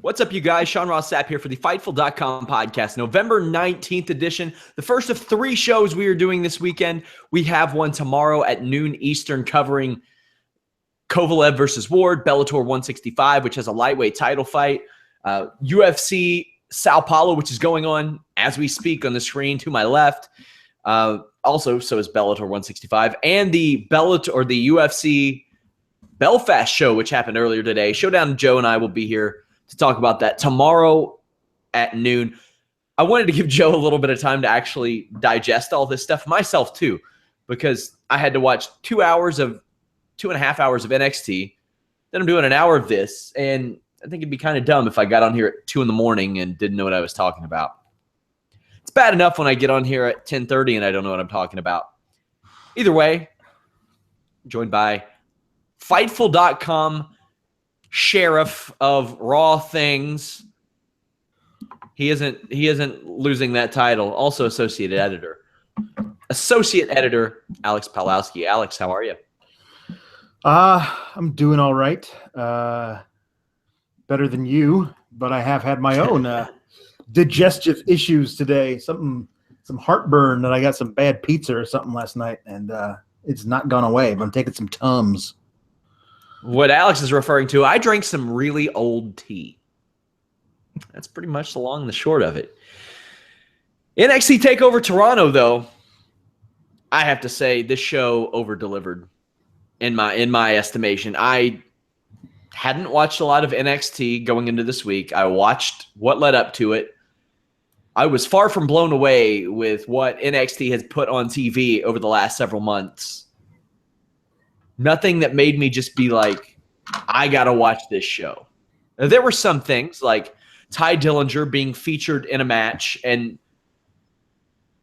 What's up, you guys? Sean Ross Sapp here for the Fightful.com podcast, November 19th edition. The first of 3 shows we are doing this weekend. We have one tomorrow at noon Eastern covering Kovalev versus Ward, Bellator 165, which has a lightweight title fight. UFC Sao Paulo, which is going on as we speak on the screen to my left. Also, so is Bellator 165. And the Bellator or the UFC Belfast show, which happened earlier today. Showdown Joe and I will be here to talk about that tomorrow at noon. I wanted to give Joe a little bit of time to actually digest all this stuff, myself too, because I had to watch 2.5 hours of NXT. Then I'm doing an hour of this, and I think it'd be kind of dumb if I got on here at 2 a.m. and didn't know what I was talking about. It's bad enough when I get on here at 10:30 and I don't know what I'm talking about. Either way, joined by Fightful.com sheriff of Raw things. He isn't losing that title. Also associate editor, Alex Pawlowski. Alex, how are you? I'm doing all right. Better than you, but I have had my own digestive issues today. Some heartburn, and I got some bad pizza or something last night, and it's not gone away. But I'm taking some Tums. What Alex is referring to, I drank some really old tea. That's pretty much the long and the short of it. NXT Takeover Toronto, though, I have to say this show over-delivered in my estimation. I hadn't watched a lot of NXT going into this week. I watched what led up to it. I was far from blown away with what NXT has put on TV over the last several months. Nothing that made me just be like, I got to watch this show. Now, there were some things like Ty Dillinger being featured in a match. And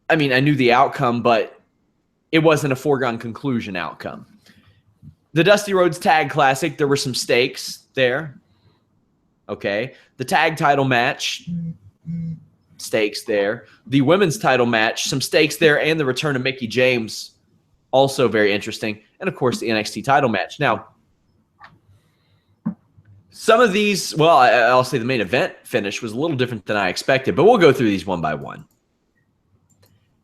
I mean, I knew the outcome, but it wasn't a foregone conclusion outcome. The Dusty Rhodes Tag Classic, there were some stakes there. Okay. The tag title match, stakes there. The women's title match, some stakes there. And the return of Mickie James, also very interesting. And, of course, the NXT title match. Now, some of these, well, I'll say the main event finish was a little different than I expected, but we'll go through these one by one.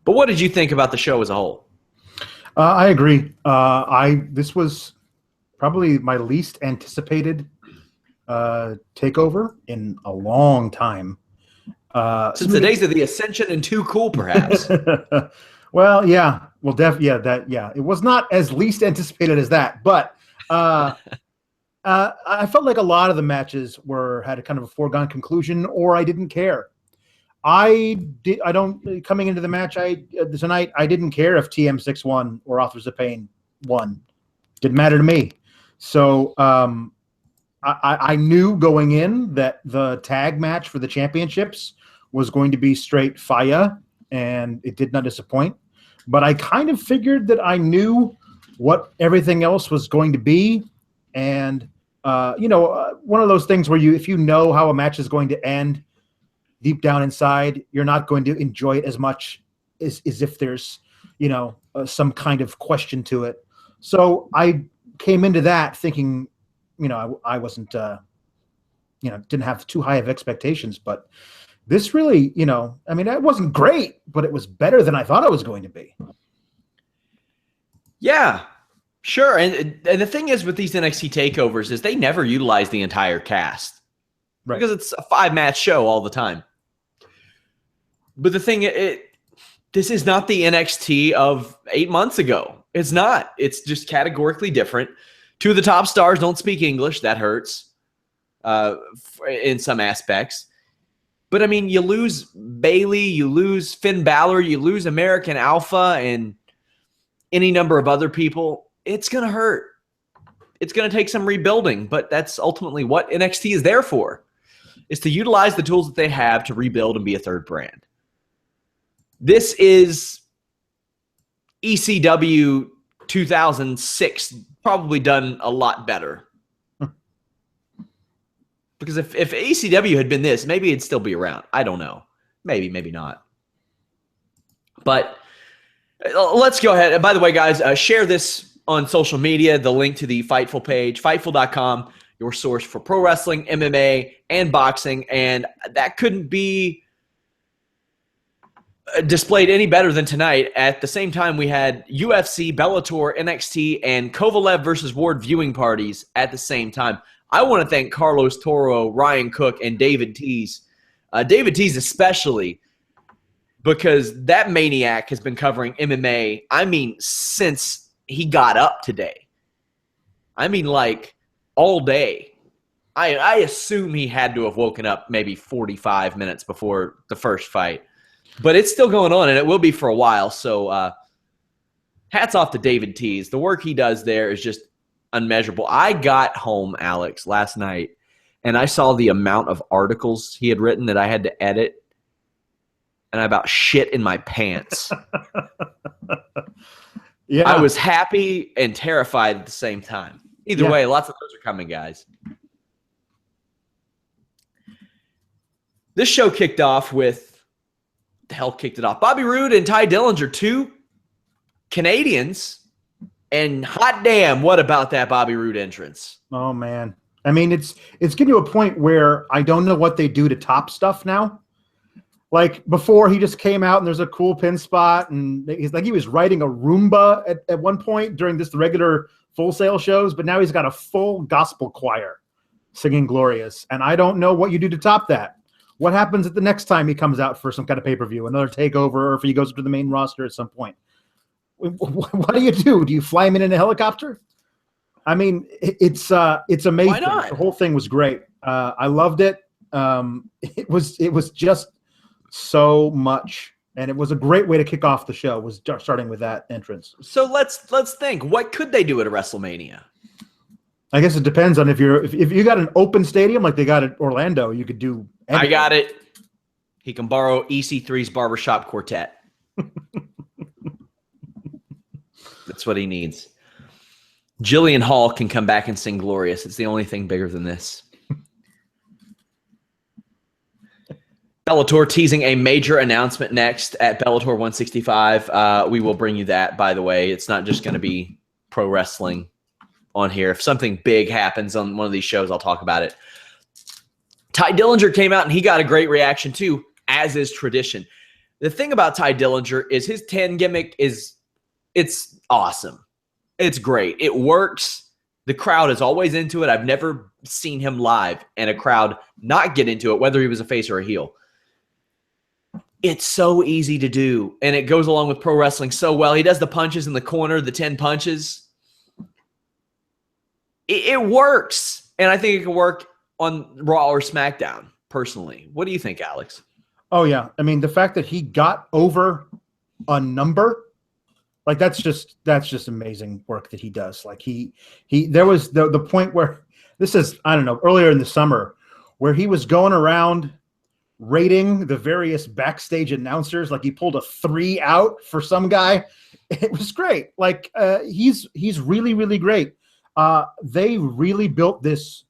But what did you think about the show as a whole? I agree. This was probably my least anticipated takeover in a long time. Since the days of the Ascension and Too Cool, perhaps. Well, yeah. Well, it was not as least anticipated as that, but I felt like a lot of the matches had a kind of a foregone conclusion, or I didn't care. Coming into the match tonight, I didn't care if TM6 won or Authors of Pain won. Didn't matter to me. So I knew going in that the tag match for the championships was going to be straight fire, and it did not disappoint. But I kind of figured that I knew what everything else was going to be. And, one of those things where if you know how a match is going to end, deep down inside, you're not going to enjoy it as much as if there's, some kind of question to it. So I came into that thinking, I wasn't, didn't have too high of expectations, but this really, it wasn't great, but it was better than I thought it was going to be. Yeah, sure. And the thing is with these NXT takeovers is they never utilize the entire cast. Right. Because it's a 5-match show all the time. But the thing, this is not the NXT of 8 months ago. It's not. It's just categorically different. 2 of the top stars don't speak English. That hurts in some aspects. But, I mean, you lose Bayley, you lose Finn Balor, you lose American Alpha, and any number of other people. It's going to hurt. It's going to take some rebuilding, but that's ultimately what NXT is there for, is to utilize the tools that they have to rebuild and be a third brand. This is ECW 2006, probably done a lot better. Because if ECW had been this, maybe it'd still be around. I don't know. Maybe, maybe not. But let's go ahead. And by the way, guys, share this on social media, the link to the Fightful page, Fightful.com. your source for pro wrestling, MMA, and boxing. And that couldn't be displayed any better than tonight. At the same time, we had UFC, Bellator, NXT, and Kovalev versus Ward viewing parties at the same time. I want to thank Carlos Toro, Ryan Cook, and David Tease. David Tease especially, because that maniac has been covering MMA, I mean, since he got up today. I mean, like, all day. I assume he had to have woken up maybe 45 minutes before the first fight. But it's still going on, and it will be for a while. So hats off to David Tease. The work he does there is just unmeasurable. I got home, Alex, last night, and I saw the amount of articles he had written that I had to edit, and I about shit in my pants. Yeah, I was happy and terrified at the same time. Either way, lots of those are coming, guys. This show kicked off with the hell kicked it off. Bobby Roode and Ty Dillinger, two Canadians, and hot damn, what about that Bobby Roode entrance? Oh man, I mean, it's getting to a point where I don't know what they do to top stuff now. Like before, he just came out and there's a cool pin spot, and he's like he was riding a Roomba at one point during this regular Full Sail shows, but now he's got a full gospel choir singing Glorious, and I don't know what you do to top that. What happens at the next time he comes out for some kind of pay-per-view, another takeover, or if he goes to the main roster at some point? What do you do? Do you fly him in a helicopter? I mean, it's amazing. Why not? The whole thing was great. I loved it. It was just so much, and it was a great way to kick off the show. Was starting with that entrance. So let's think. What could they do at a WrestleMania? I guess it depends on if you got an open stadium like they got at Orlando, you could do anything. I got it. He can borrow EC3's Barbershop Quartet. That's what he needs. Jillian Hall can come back and sing Glorious. It's the only thing bigger than this. Bellator teasing a major announcement next at Bellator 165. We will bring you that, by the way. It's not just going to be pro wrestling on here. If something big happens on one of these shows, I'll talk about it. Ty Dillinger came out and he got a great reaction too, as is tradition. The thing about Ty Dillinger is his 10 gimmick it's awesome. It's great. It works. The crowd is always into it. I've never seen him live and a crowd not get into it, whether he was a face or a heel. It's so easy to do, and it goes along with pro wrestling so well. He does the punches in the corner, the 10 punches. It works, and I think it can work on Raw or SmackDown, personally. What do you think, Alex? Oh, yeah. I mean, the fact that he got over a number, like that's just amazing work that he does. Like there was the point where this is, I don't know, earlier in the summer where he was going around rating the various backstage announcers. Like he pulled a 3 out for some guy. It was great. Like he's really, really great. They really built this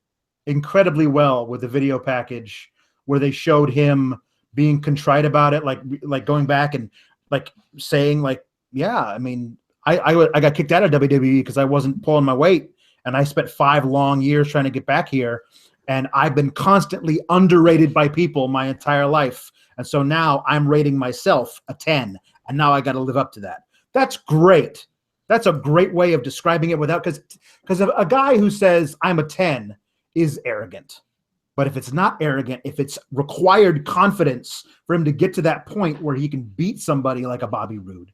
incredibly well with the video package where they showed him being contrite about it, like going back and like saying like, yeah, I mean, I got kicked out of WWE because I wasn't pulling my weight, and I spent 5 long years trying to get back here, and I've been constantly underrated by people my entire life, and so now I'm rating myself a 10, and now I got to live up to that. That's great. That's a great way of describing it without because a guy who says I'm a 10 is arrogant. But if it's not arrogant, if it's required confidence for him to get to that point where he can beat somebody like a Bobby Roode,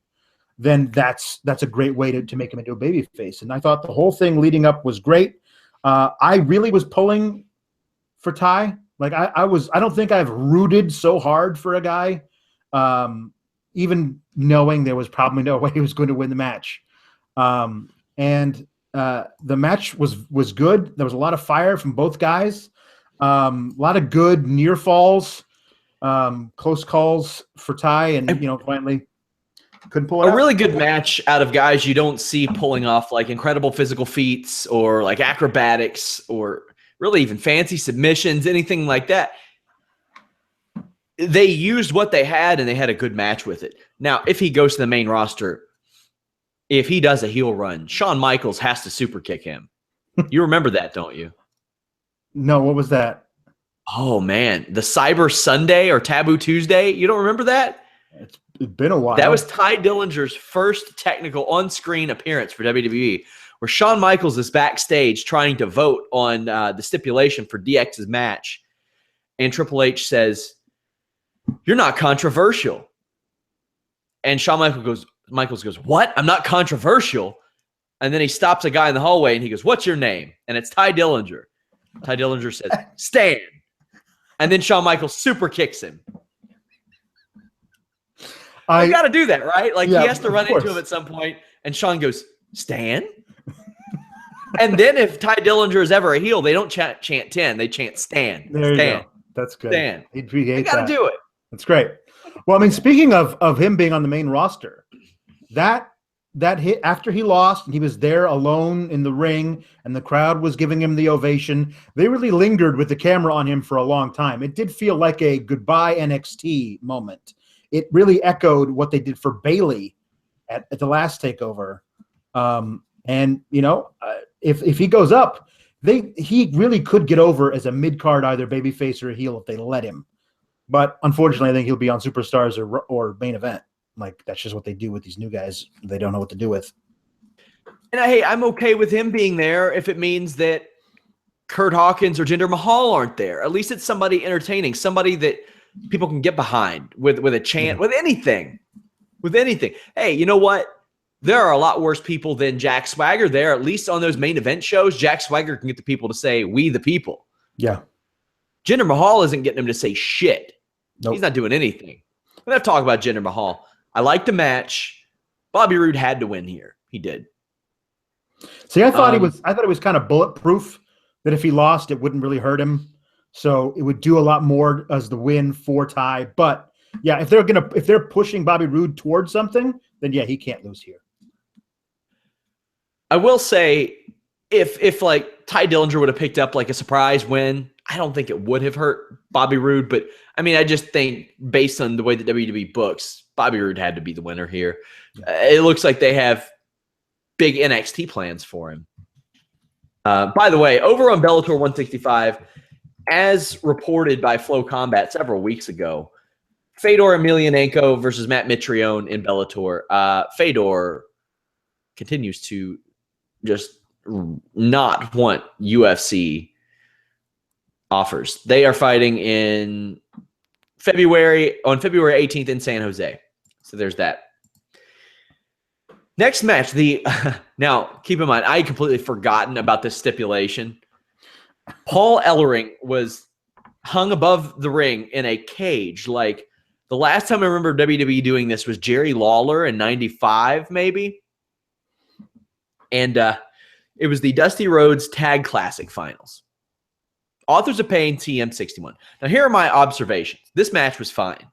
then that's a great way to make him into a babyface. And I thought the whole thing leading up was great. I really was pulling for Ty. Like I don't think I've rooted so hard for a guy, even knowing there was probably no way he was going to win the match. And the match was good. There was a lot of fire from both guys. A lot of good near falls, close calls for Ty, and finally couldn't pull it out. A really good match out of guys you don't see pulling off like incredible physical feats or like acrobatics or really even fancy submissions, anything like that. They used what they had and they had a good match with it. Now, if he goes to the main roster, if he does a heel run, Shawn Michaels has to super kick him. You remember that, don't you? No, what was that? Oh, man. The Cyber Sunday or Taboo Tuesday. You don't remember that? It's been a while. That was Ty Dillinger's first technical on-screen appearance for WWE, where Shawn Michaels is backstage trying to vote on the stipulation for DX's match. And Triple H says, "You're not controversial." And Shawn Michaels goes, "What? I'm not controversial." And then he stops a guy in the hallway and he goes, "What's your name?" And it's Ty Dillinger. Ty Dillinger says, "Stan." And then Shawn Michaels super kicks him. You got to do that, right? Like, he has to run into him at some point, and Shawn goes, "Stan?" And then if Ty Dillinger is ever a heel, they don't chant 10. They chant Stan. There Stan. you go. That's good. Stan. You got to do it. That's great. Well, I mean, speaking of him being on the main roster, that hit after he lost and he was there alone in the ring and the crowd was giving him the ovation, they really lingered with the camera on him for a long time. It did feel like a goodbye NXT moment. It really echoed what they did for Bayley at the last takeover. And if he goes up, he really could get over as a mid-card either babyface or a heel if they let him. But unfortunately, I think he'll be on Superstars or main event. Like, that's just what they do with these new guys. They don't know what to do with. And I'm okay with him being there if it means that Kurt Hawkins or Jinder Mahal aren't there. At least it's somebody entertaining, somebody that people can get behind with a chant, with anything. Hey, you know what? There are a lot worse people than Jack Swagger there. At least on those main event shows, Jack Swagger can get the people to say, "We the people." Yeah. Jinder Mahal isn't getting him to say shit. Nope. He's not doing anything. We're not talking about Jinder Mahal. I like the match. Bobby Roode had to win here. He did. See, I thought it was kind of bulletproof, that if he lost, it wouldn't really hurt him. So it would do a lot more as the win for Ty. But yeah, if they're pushing Bobby Roode towards something, then yeah, he can't lose here. I will say, if like Ty Dillinger would have picked up like a surprise win, I don't think it would have hurt Bobby Roode. But I mean, I just think based on the way that WWE books, Bobby Roode had to be the winner here. It looks like they have big NXT plans for him. By the way, over on Bellator 165, as reported by Flow Combat several weeks ago, Fedor Emelianenko versus Matt Mitrione in Bellator. Fedor continues to just not want UFC offers. They are fighting on February 18th in San Jose. So there's that. Next match, now keep in mind, I had completely forgotten about this stipulation. Paul Ellering was hung above the ring in a cage. Like, the last time I remember WWE doing this was Jerry Lawler in 95, maybe. And it was the Dusty Rhodes Tag Classic Finals. Authors of Pain, TM61. Now, here are my observations. This match was fine.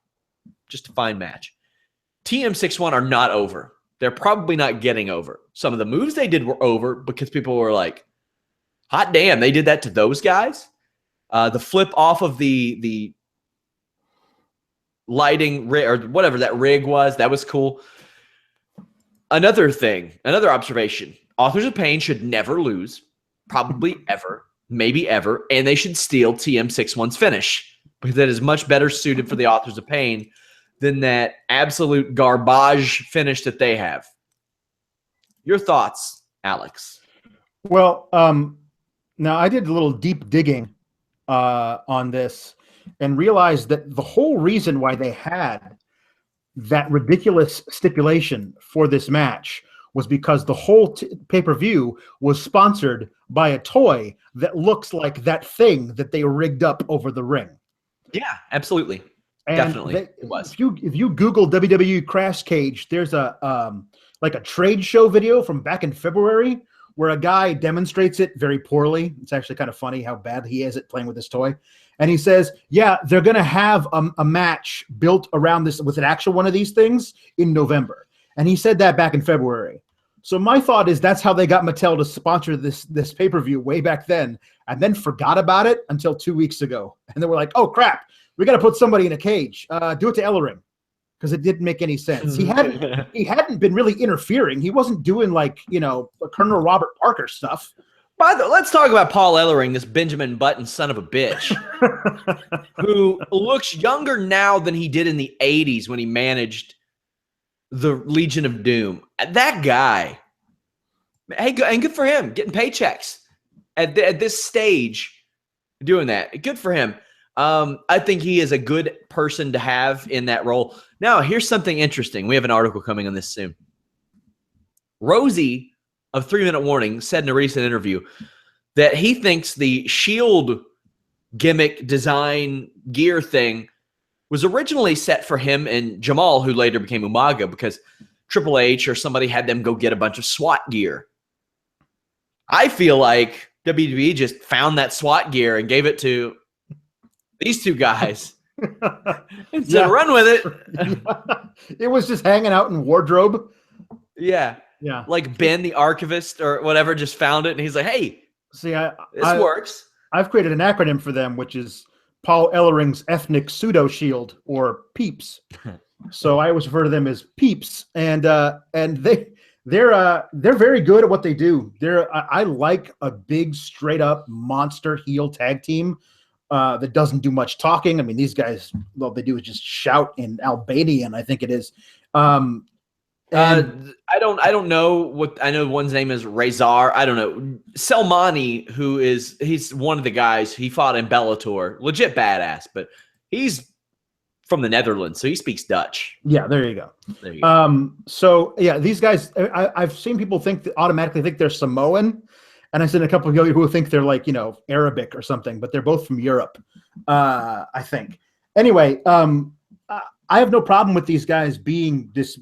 Just a fine match. TM61 are not over. They're probably not getting over. Some of the moves they did were over because people were like, hot damn, they did that to those guys? The flip off of the lighting rig, or whatever that rig was, that was cool. Another observation. Authors of Pain should never lose. Probably ever. Maybe ever. And they should steal TM61's finish, because that is much better suited for the Authors of Pain than that absolute garbage finish that they have. Your thoughts, Alex? Well, now I did a little deep digging on this and realized that the whole reason why they had that ridiculous stipulation for this match was because the whole pay-per-view was sponsored by a toy that looks like that thing that they rigged up over the ring. Yeah, absolutely. And definitely, it was. If you Google WWE Crash Cage, there's a like a trade show video from back in February where a guy demonstrates it very poorly. It's actually kind of funny how bad he is at playing with this toy. And he says, yeah, they're going to have a match built around this with an actual one of these things in November. And he said that back in February. So my thought is that's how they got Mattel to sponsor this pay-per-view way back then, and then forgot about it until 2 weeks ago. And they were like, oh, crap, we got to put somebody in a cage. Do it to Ellering, because it didn't make any sense. He hadn't been really interfering. He wasn't doing like, Colonel Robert Parker stuff. Let's talk about Paul Ellering, this Benjamin Button son of a bitch, who looks younger now than he did in the 80s when he managed the Legion of Doom. That guy, hey, and good for him, getting paychecks at this stage, doing that. Good for him. I think he is a good person to have in that role. Now, here's something interesting. We have an article coming on this soon. Rosie of 3 Minute Warning said in a recent interview that he thinks the Shield gimmick design gear thing was originally set for him and Jamal, who later became Umaga, because Triple H or somebody had them go get a bunch of SWAT gear. I feel like WWE just found that SWAT gear and gave it to these two guys and said, run with it. It was just hanging out in wardrobe. Yeah. Yeah. Like Ben, the archivist or whatever, just found it. And he's like, hey, see, this works. I've created an acronym for them, which is Paul Ellering's Ethnic Pseudo Shield, or PEEPS. So I always refer to them as PEEPS. And they're very good at what they do. I like a big, straight up monster heel tag team that doesn't do much talking. I mean, these guys, all they do is just shout in Albanian, I think it is. I don't know what I know. One's name is Razar. I don't know. Selmani, he's one of the guys. He fought in Bellator, legit badass, but he's from the Netherlands, so he speaks Dutch. Yeah, there you go. So yeah, these guys, I've seen people automatically think they're Samoan, and I've seen a couple of people who think they're like, Arabic or something, but they're both from Europe, I think. Anyway, I have no problem with these guys being this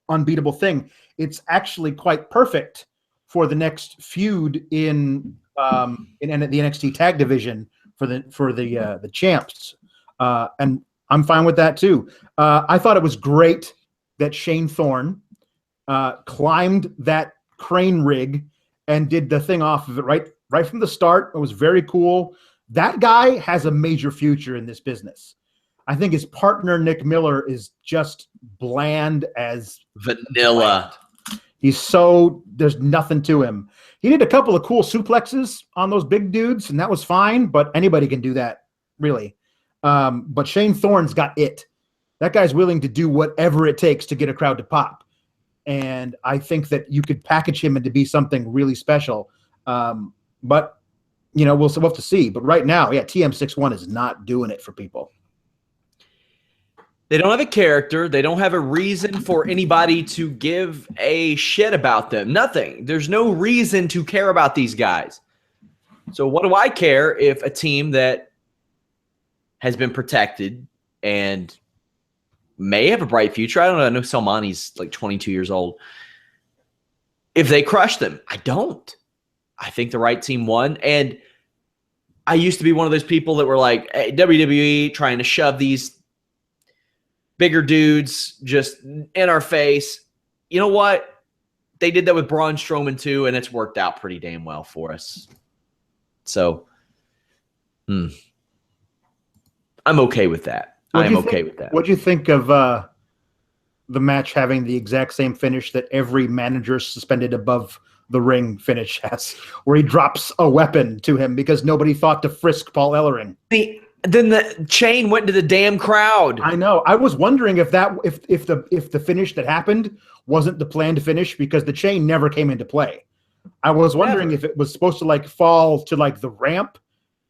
unbeatable thing. It's actually quite perfect for the next feud in the NXT Tag Division for the champs, and I'm fine with that too. I thought it was great that Shane Thorne climbed that crane rig and did the thing off of it right from the start. It was very cool. That guy has a major future in this business. I think his partner, Nick Miller, is just bland as vanilla. There's nothing to him. He did a couple of cool suplexes on those big dudes, and that was fine, but anybody can do that, really. But Shane Thorne's got it. That guy's willing to do whatever it takes to get a crowd to pop. And I think that you could package him into be something really special. But, we'll have to see. But right now, TM61 is not doing it for people. They don't have a character. They don't have a reason for anybody to give a shit about them. Nothing. There's no reason to care about these guys. So what do I care if a team that has been protected and may have a bright future, I don't know. I know Selmani's like 22 years old. If they crush them, I don't. I think the right team won. And I used to be one of those people that were like, hey, WWE trying to shove these bigger dudes just in our face. You know what? They did that with Braun Strowman too, and it's worked out pretty damn well for us. So, I'm okay with that. I'm okay with that. What do you think of the match having the exact same finish that every manager suspended above the ring finish has, where he drops a weapon to him because nobody thought to frisk Paul Ellering? Then the chain went to the damn crowd. I know. I was wondering if the finish that happened wasn't the planned finish, because the chain never came into play. I was wondering if it was supposed to fall to the ramp,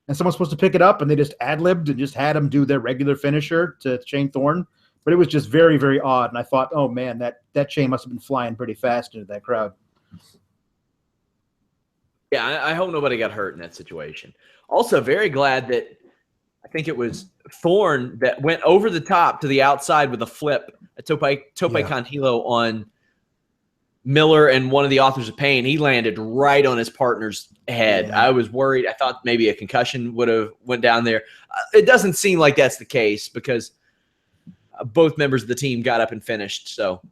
and someone's supposed to pick it up, and they just ad-libbed and just had them do their regular finisher to Shane Thorne. But it was just very, very odd, and I thought, oh man, that chain must have been flying pretty fast into that crowd. Yeah, I hope nobody got hurt in that situation. Also, very glad that I think it was Thorne that went over the top to the outside with a flip, a tope con hilo on Miller and one of the Authors of Pain. He landed right on his partner's head. Yeah. I was worried. I thought maybe a concussion would have went down there. It doesn't seem like that's the case, because both members of the team got up and finished. So,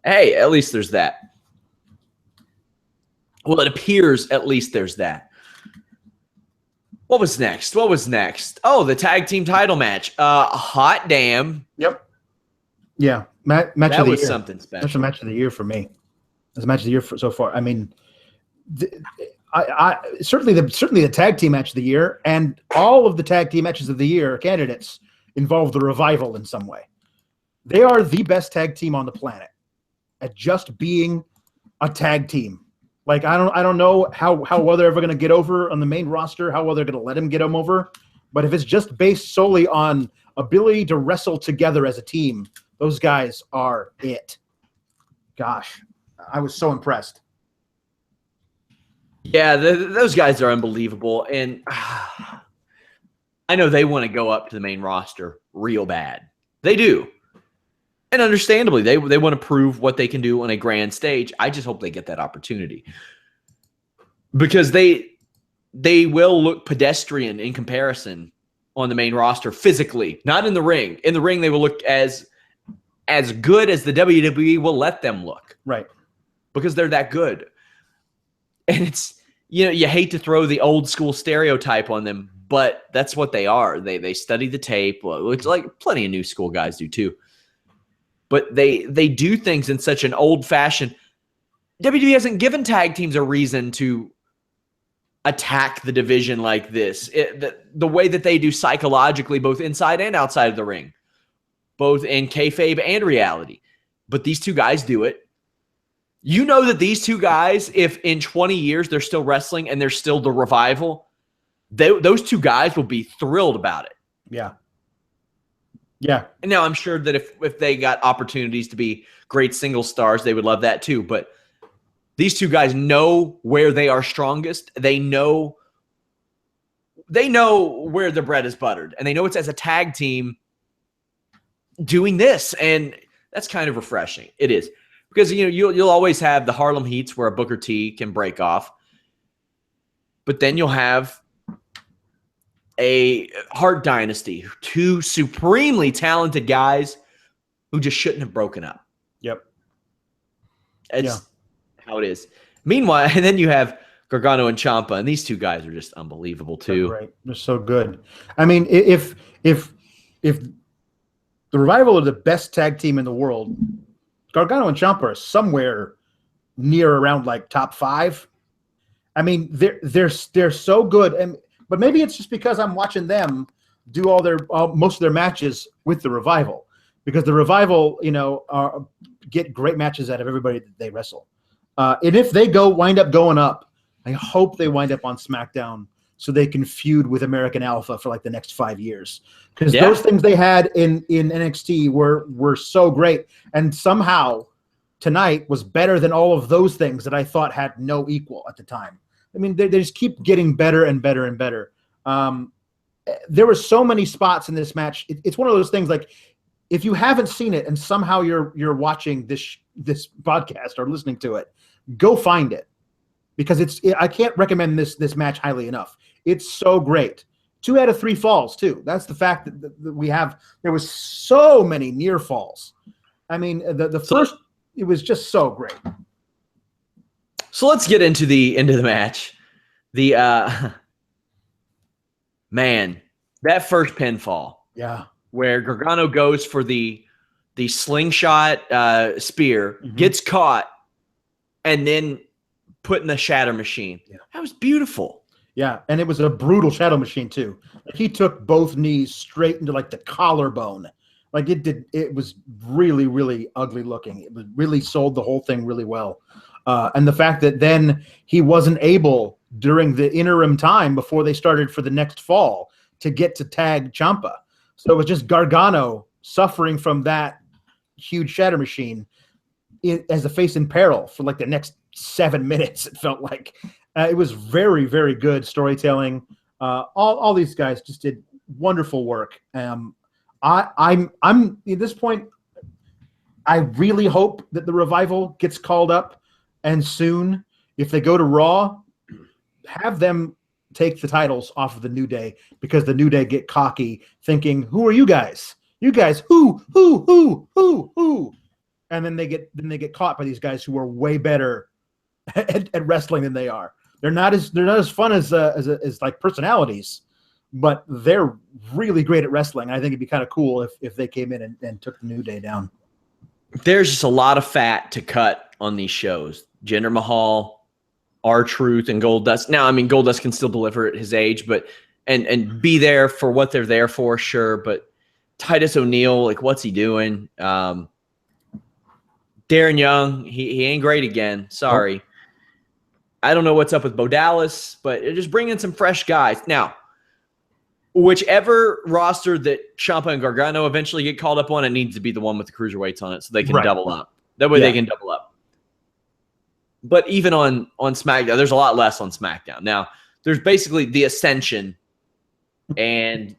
hey, at least there's that. Well, it appears at least there's that. What was next? Oh, the tag team title match. Hot damn. Yep. Yeah. Match of the year. That was something special. That's a match of the year for me. That's a match of the year so far. I mean, certainly the tag team match of the year, and all of the tag team matches of the year candidates involve the Revival in some way. They are the best tag team on the planet at just being a tag team. Like I don't know how well they're ever going to get over on the main roster, how well they're going to let them get them over. But if it's just based solely on ability to wrestle together as a team, those guys are it. Gosh, I was so impressed. Yeah, those guys are unbelievable. And I know they want to go up to the main roster real bad. They do. And understandably, they want to prove what they can do on a grand stage. I just hope they get that opportunity. Because they will look pedestrian in comparison on the main roster physically, not in the ring. In the ring, they will look as good as the WWE will let them look. Right. Because they're that good. And it's, you hate to throw the old school stereotype on them, but that's what they are. They study the tape, which like plenty of new school guys do too. But they do things in such an old fashioned. WWE hasn't given tag teams a reason to attack the division like this. The way that they do psychologically, both inside and outside of the ring, both in kayfabe and reality. But these two guys do it. You know that these two guys, if in 20 years they're still wrestling and they're still the Revival, those two guys will be thrilled about it. Yeah. Yeah. And now I'm sure that if they got opportunities to be great single stars, they would love that too. But these two guys know where they are strongest. They know where the bread is buttered. And they know it's as a tag team doing this. And that's kind of refreshing. It is. Because you'll always have the Harlem Heats where a Booker T can break off. But then you'll have a Hart Dynasty, two supremely talented guys who just shouldn't have broken up. Yep. It's how it is. Meanwhile, and then you have Gargano and Ciampa, and these two guys are just unbelievable too. They're great. They're so good. I mean, if the Revival are the best tag team in the world, Gargano and Ciampa are somewhere near around like top 5. I mean, they're so good, but maybe it's just because I'm watching them do most of their matches with the Revival, because the Revival, get great matches out of everybody that they wrestle. And if they wind up going up, I hope they wind up on SmackDown so they can feud with American Alpha for like the next 5 years. Because those things they had in NXT were so great. And somehow tonight was better than all of those things that I thought had no equal at the time. I mean, they just keep getting better and better and better. There were so many spots in this match. It's one of those things like, if you haven't seen it and somehow you're watching this podcast or listening to it, go find it, because I can't recommend this match highly enough. It's so great. 2 out of 3 falls too. That's the fact that there was so many near falls. I mean, the first, it was just so great. So let's get into the match. Man, that first pinfall. Yeah. Where Gargano goes for the slingshot spear, gets caught, and then put in the shatter machine. Yeah. That was beautiful. Yeah, and it was a brutal shadow machine too. Like, he took both knees straight into like the collarbone. Like it was really, really ugly looking. It was really sold the whole thing really well. And the fact that then he wasn't able during the interim time before they started for the next fall to get to tag Ciampa. So it was just Gargano suffering from that huge shatter machine as the face in peril for like the next 7 minutes. It felt like it was very, very good storytelling. All these guys just did wonderful work. I'm at this point, I really hope that the Revival gets called up, and soon, if they go to Raw, have them take the titles off of the New Day, because the New Day get cocky thinking, who are you guys? You guys, who? And then they get caught by these guys who are way better at wrestling than they are. They're not as fun as like personalities, but they're really great at wrestling. I think it'd be kind of cool if they came in and took the New Day down. There's just a lot of fat to cut on these shows. Jinder Mahal, R-Truth and Goldust. Now, I mean, Goldust can still deliver at his age, but and be there for what they're there for, sure. But Titus O'Neil, like, what's he doing? Darren Young, he ain't great again. Sorry. Nope. I don't know what's up with Bo Dallas, but just bring in some fresh guys. Now, whichever roster that Ciampa and Gargano eventually get called up on, it needs to be the one with the cruiserweights on it so they can double up. That way they can double up. But even on SmackDown, there's a lot less on SmackDown. Now, there's basically the Ascension, and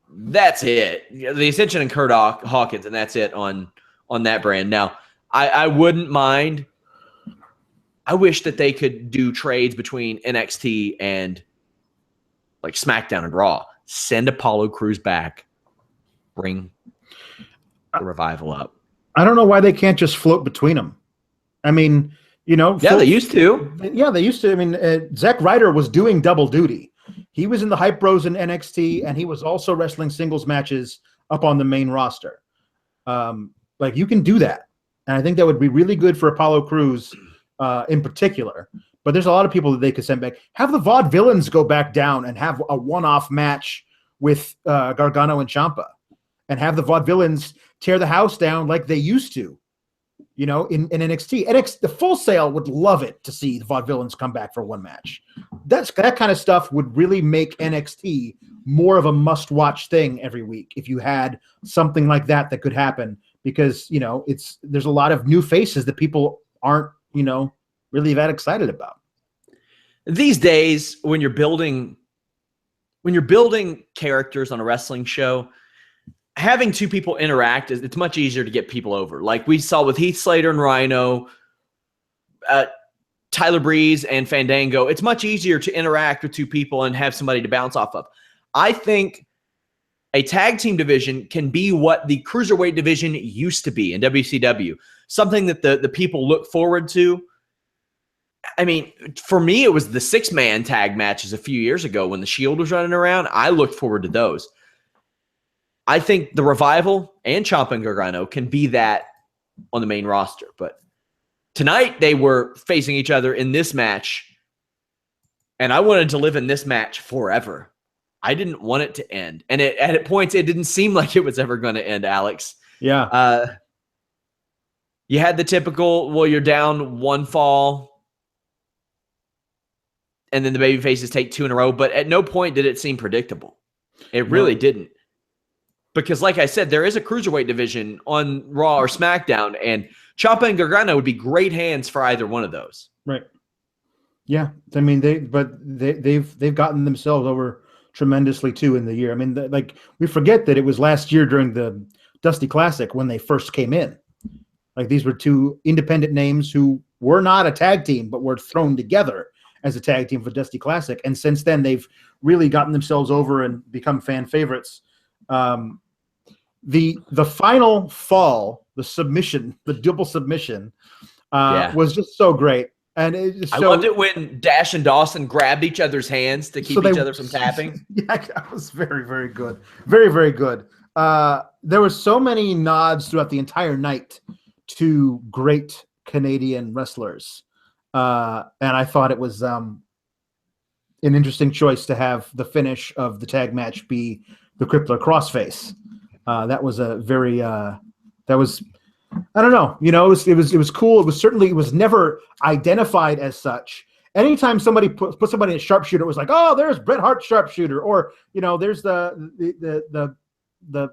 that's it. The Ascension and Kurt Hawkins, and that's it on that brand. Now, I wouldn't mind. I wish that they could do trades between NXT and like SmackDown and Raw. Send Apollo Crews back. Bring the Revival up. I don't know why they can't just float between them. I mean, they used to. Yeah, they used to. I mean, Zack Ryder was doing double duty. He was in the Hype Bros in NXT, and he was also wrestling singles matches up on the main roster. Like, you can do that. And I think that would be really good for Apollo Crews in particular. But there's a lot of people that they could send back. Have the Vaudevillains go back down and have a one-off match with Gargano and Ciampa. And have the Vaudevillains tear the house down like they used to, in NXT. The Full Sail would love it to see the Vaudevillains come back for one match. That kind of stuff would really make NXT more of a must-watch thing every week if you had something like that could happen. Because, there's a lot of new faces that people aren't, really that excited about. These days, when you're building characters on a wrestling show, having two people interact it's much easier to get people over. Like we saw with Heath Slater and Rhino, Tyler Breeze and Fandango. It's much easier to interact with two people and have somebody to bounce off of. I think a tag team division can be what the cruiserweight division used to be in WCW, something that the people look forward to. I mean, for me, it was the 6-man tag matches a few years ago when the Shield was running around. I looked forward to those. I think the Revival and Ciampa and Gargano can be that on the main roster. But tonight they were facing each other in this match, and I wanted to live in this match forever. I didn't want it to end. And at points, it didn't seem like it was ever going to end, Alex. Yeah. You had the typical, you're down one fall, and then the baby faces take 2 in a row. But at no point did it seem predictable. It really didn't. Because like I said, there is a cruiserweight division on Raw or SmackDown, and Ciampa and Gargano would be great hands for either one of those. Right. Yeah. I mean, they've gotten themselves over tremendously too in the year. I mean, we forget that it was last year during the Dusty Classic when they first came in. Like, these were two independent names who were not a tag team, but were thrown together as a tag team for Dusty Classic. And since then, they've really gotten themselves over and become fan favorites. The final fall, the submission, the double submission, was just so great. And I loved it when Dash and Dawson grabbed each other's hands to keep each other from tapping. Yeah, that was very, very good. Very, very good. There were so many nods throughout the entire night to great Canadian wrestlers. And I thought it was an interesting choice to have the finish of the tag match be the Crippler Crossface. That was a very I don't know. It was cool. It was never identified as such. Anytime somebody put somebody in sharpshooter, it was like, oh, there's Bret Hart sharpshooter, or there's the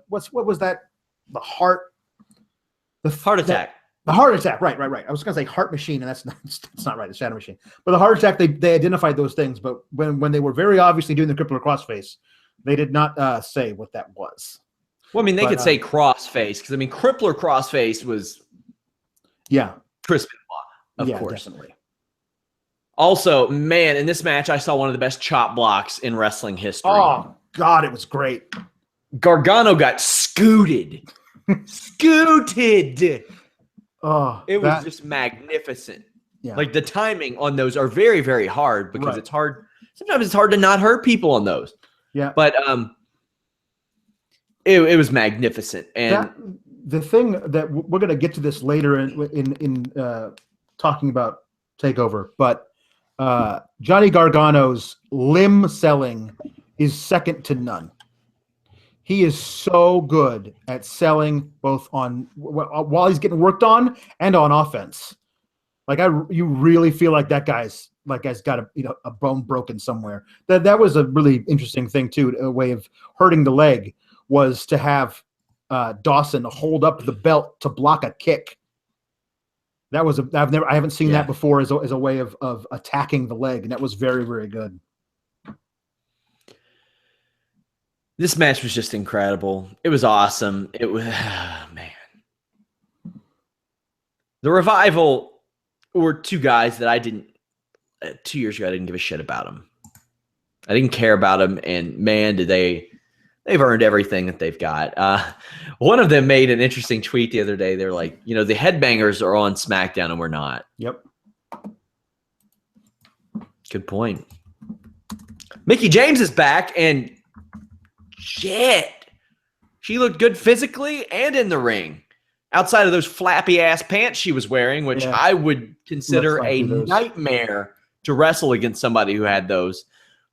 what was that? The heart attack. The heart attack. Right. I was gonna say heart machine, and that's not right. The Shadow Machine, but the heart attack. They identified those things, but when they were very obviously doing the Crippler Crossface, they did not say what that was. Well, I mean, they could say crossface, because, I mean, Crippler Crossface was Chris Benoit, of course. Definitely. Also, man, in this match, I saw one of the best chop blocks in wrestling history. Oh, God, it was great. Gargano got scooted. Scooted! Oh, it was just magnificent. Yeah. Like, the timing on those are very, very hard, because it's hard. Sometimes it's hard to not hurt people on those. Yeah. But it was magnificent. And the thing that we're going to get to this later in talking about Takeover, but Johnny Gargano's limb selling is second to none. He is so good at selling both on while he's getting worked on and on offense. Like you really feel like that guy's got a bone broken somewhere. That was a really interesting thing too. A way of hurting the leg was to have Dawson hold up the belt to block a kick. That was I haven't seen that before as a way of attacking the leg, and that was very, very good. This match was just incredible. It was awesome. It was man. The Revival were two guys that 2 years ago I didn't give a shit about them. I didn't care about them, and man, they've earned everything that they've got. One of them made an interesting tweet the other day. They're like, the Headbangers are on SmackDown and we're not. Yep. Good point. Mickie James is back, and shit, she looked good physically and in the ring. Outside of those flappy ass pants she was wearing, which I would consider a nightmare to wrestle against somebody who had those.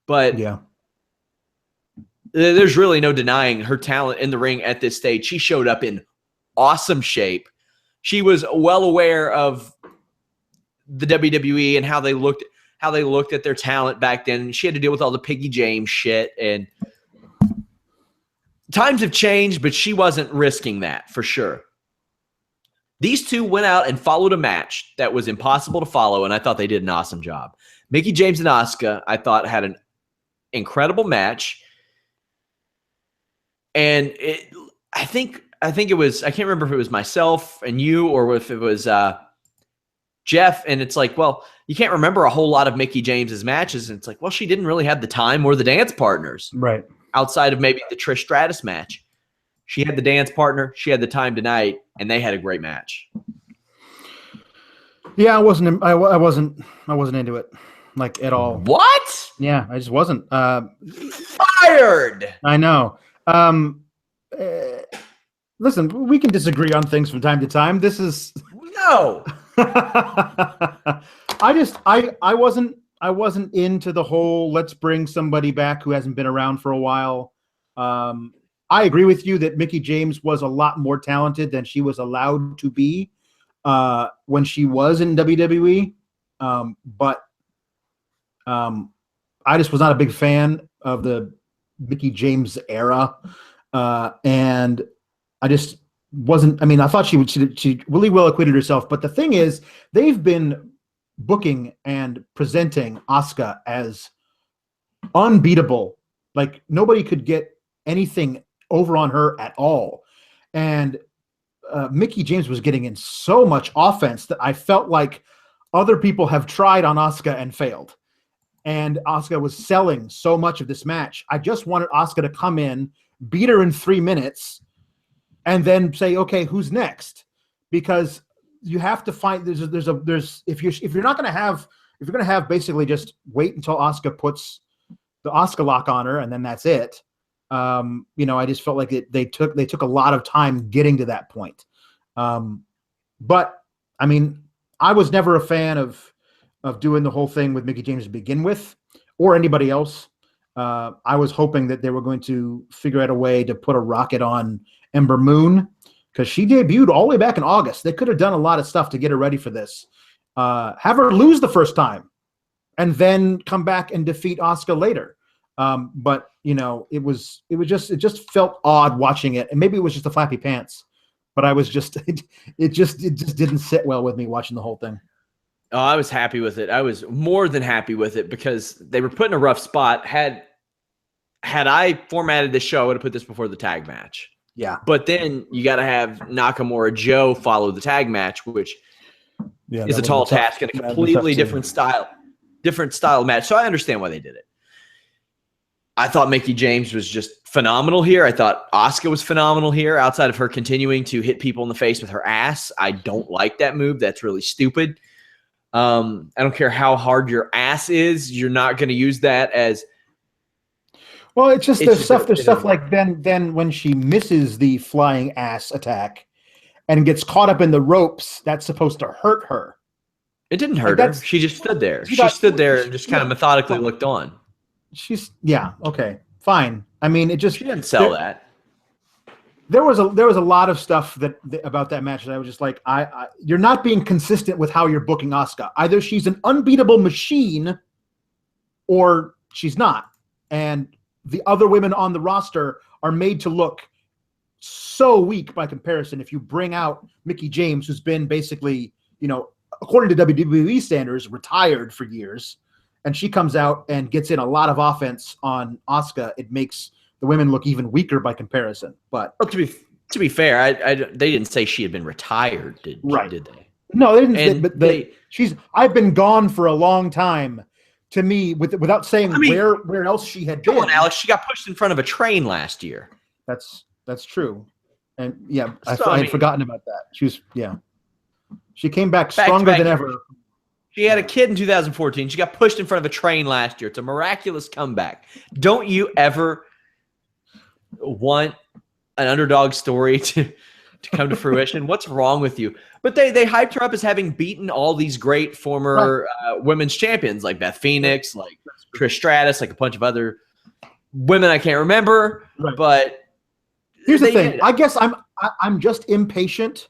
But there's really no denying her talent in the ring at this stage. She showed up in awesome shape. She was well aware of the WWE and how they looked at their talent back then. She had to deal with all the Mickie James shit, and times have changed, but she wasn't risking that for sure. These two went out and followed a match that was impossible to follow, and I thought they did an awesome job. Mickie James and Asuka, I thought, had an incredible match. And I think it was, I can't remember if it was myself and you or if it was Jeff. And it's like, well, you can't remember a whole lot of Mickie James's matches. And it's like, well, she didn't really have the time or the dance partners. Right. Outside of maybe the Trish Stratus match. She had the dance partner. She had the time tonight, and they had a great match. Yeah, I wasn't into it, like, at all. What? Yeah, I just wasn't. Fired. I know. Listen, we can disagree on things from time to time. This is no. I wasn't into the whole let's bring somebody back who hasn't been around for a while. I agree with you that Mickie James was a lot more talented than she was allowed to be when she was in WWE. But I just was not a big fan of the Mickie James era. And I just wasn't, I mean, I thought she really well acquitted herself. But the thing is, they've been booking and presenting Asuka as unbeatable. Like, nobody could get anything over on her at all. And Mickie James was getting in so much offense that I felt like other people have tried on Asuka and failed. And Asuka was selling so much of this match. I just wanted Asuka to come in, beat her in 3 minutes, and then say, okay, who's next? Because you have to find if you're going to have basically just wait until Asuka puts the Asuka lock on her and then that's it. I just felt like they took a lot of time getting to that point. But I mean, I was never a fan of doing the whole thing with Mickie James to begin with, or anybody else. I was hoping that they were going to figure out a way to put a rocket on Ember Moon, because she debuted all the way back in August. They could have done a lot of stuff to get her ready for this. Have her lose the first time and then come back and defeat Asuka later. But it just felt odd watching it, and maybe it was just the flappy pants, but I was just, it just didn't sit well with me watching the whole thing. Oh, I was happy with it. I was more than happy with it because they were put in a rough spot. Had I formatted the show, I would have put this before the tag match. Yeah. But then you got to have Nakamura Joe follow the tag match, which is a tall task and a completely different style match. So I understand why they did it. I thought Mickie James was just phenomenal here. I thought Asuka was phenomenal here. Outside of her continuing to hit people in the face with her ass, I don't like that move. That's really stupid. I don't care how hard your ass is. You're not going to use that as. Well, it's just there's stuff like then when she misses the flying ass attack and gets caught up in the ropes, that's supposed to hurt her. It didn't hurt her. She just stood there. She stood there and just kind of methodically looked on. Okay, fine. I mean, it just she didn't sell that. There was a lot of stuff about that match that I was just like, you're not being consistent with how you're booking Asuka. Either she's an unbeatable machine, or she's not. And the other women on the roster are made to look so weak by comparison. If you bring out Mickie James, who's been basically, according to WWE standards, retired for years, and she comes out and gets in a lot of offense on Asuka, it makes the women look even weaker by comparison. But to be fair, they didn't say she had been retired, did they? No, they didn't. I've been gone for a long time. To me, without saying where else she had been. Come on, Alex. She got pushed in front of a train last year. That's true, and I had forgotten about that. She came back stronger than ever. She had a kid in 2014. She got pushed in front of a train last year. It's a miraculous comeback. Don't you ever want an underdog story to come to fruition? What's wrong with you? But they hyped her up as having beaten all these great former women's champions like Beth Phoenix, like Trish Stratus, like a bunch of other women I can't remember. Right. But here's the thing. I guess I'm just impatient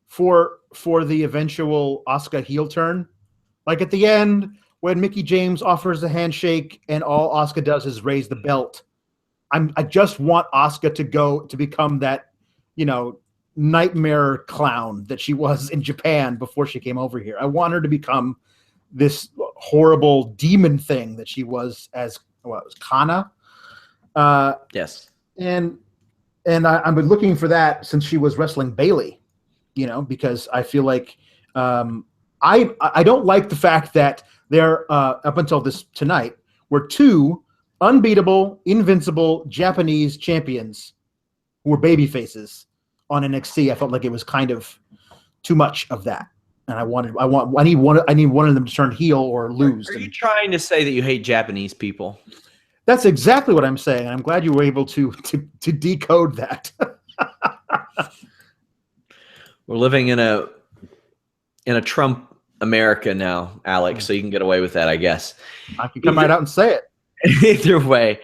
for the eventual Asuka heel turn. Like at the end, when Mickie James offers a handshake and all Asuka does is raise the belt. I just want Asuka to become that, nightmare clown that she was in Japan before she came over here. I want her to become this horrible demon thing that she was as it was Kana. Yes. And I've been looking for that since she was wrestling Bayley, because I feel like I don't like the fact that there up until tonight were two unbeatable, invincible Japanese champions who were baby faces on NXT. I felt like it was kind of too much of that, and I need one of them to turn heel or lose. Are you trying to say that you hate Japanese people? That's exactly what I'm saying. I'm glad you were able to decode that. We're living in a Trump America now, Alex, so you can get away with that, I guess. I can come right out and say it. Either way.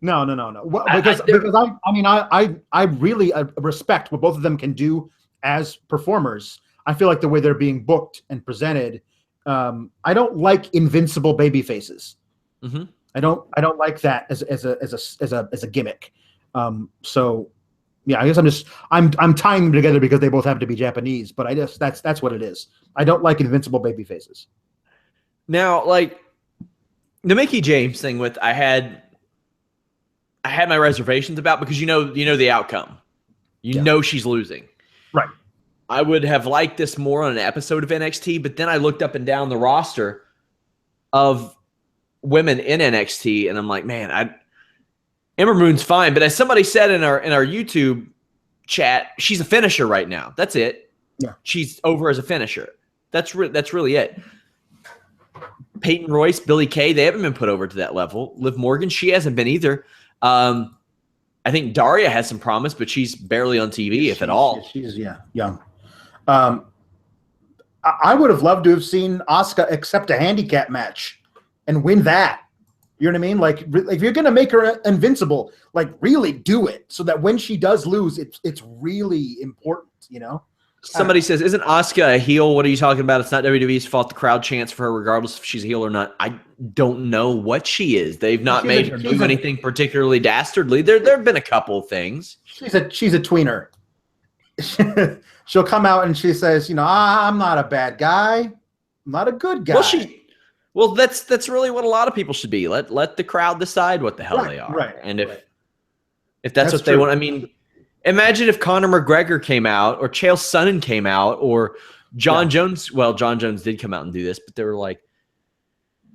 No. Well, because I really respect what both of them can do as performers. I feel like the way they're being booked and presented, I don't like invincible baby faces. Mm-hmm. I don't like that as a gimmick. So yeah, I guess I'm tying them together because they both happen to be Japanese, but I guess that's what it is. I don't like invincible baby faces. Now, like the Mickie James thing I had my reservations about because you know the outcome. You know she's losing. Right. I would have liked this more on an episode of NXT, but then I looked up and down the roster of women in NXT, and I'm like, man, Ember Moon's fine, but as somebody said in our YouTube chat, she's a finisher right now. That's it. Yeah, she's over as a finisher. That's really it. Peyton Royce, Billie Kay, they haven't been put over to that level. Liv Morgan, she hasn't been either. I think Daria has some promise, but she's barely on TV, if at all. She's young. I would have loved to have seen Asuka accept a handicap match and win that. You know what I mean? Like if you're going to make her invincible, like really do it so that when she does lose, it's really important, Somebody says, isn't Asuka a heel? What are you talking about? It's not WWE's fault. The crowd chants for her regardless if she's a heel or not. I don't know what she is. They've not made her do anything particularly dastardly. There have been a couple things. She's a tweener. She'll come out and she says, I'm not a bad guy. I'm not a good guy. Well, that's really what a lot of people should be. Let the crowd decide what the hell they are. Right. And if that's what they want, I mean, imagine if Conor McGregor came out or Chael Sonnen came out or John Jones. Well, John Jones did come out and do this, but they were like,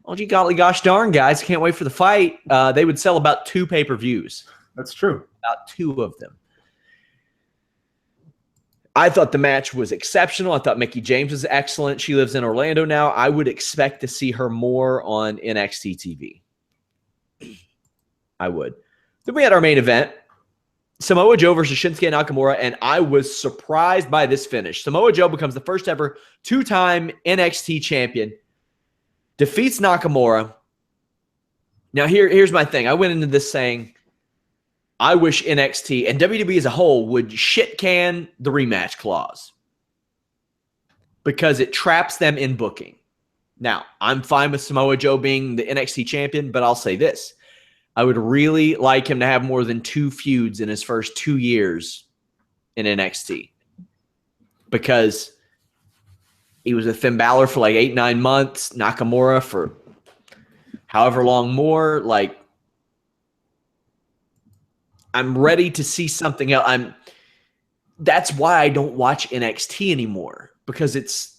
oh, gee golly gosh darn, guys, can't wait for the fight. They would sell about 2 pay-per-views. That's true. About 2 of them. I thought the match was exceptional. I thought Mickie James was excellent. She lives in Orlando now. I would expect to see her more on NXT TV. I would. Then we had our main event. Samoa Joe versus Shinsuke Nakamura, and I was surprised by this finish. Samoa Joe becomes the first ever 2-time NXT champion, defeats Nakamura. Now, here's my thing. I went into this saying, I wish NXT and WWE as a whole would shit can the rematch clause because it traps them in booking. Now, I'm fine with Samoa Joe being the NXT champion, but I'll say this. I would really like him to have more than 2 feuds in his first 2 years in NXT because he was with Finn Balor for like 8-9 months, Nakamura for however long more. Like, I'm ready to see something else. That's why I don't watch NXT anymore because it's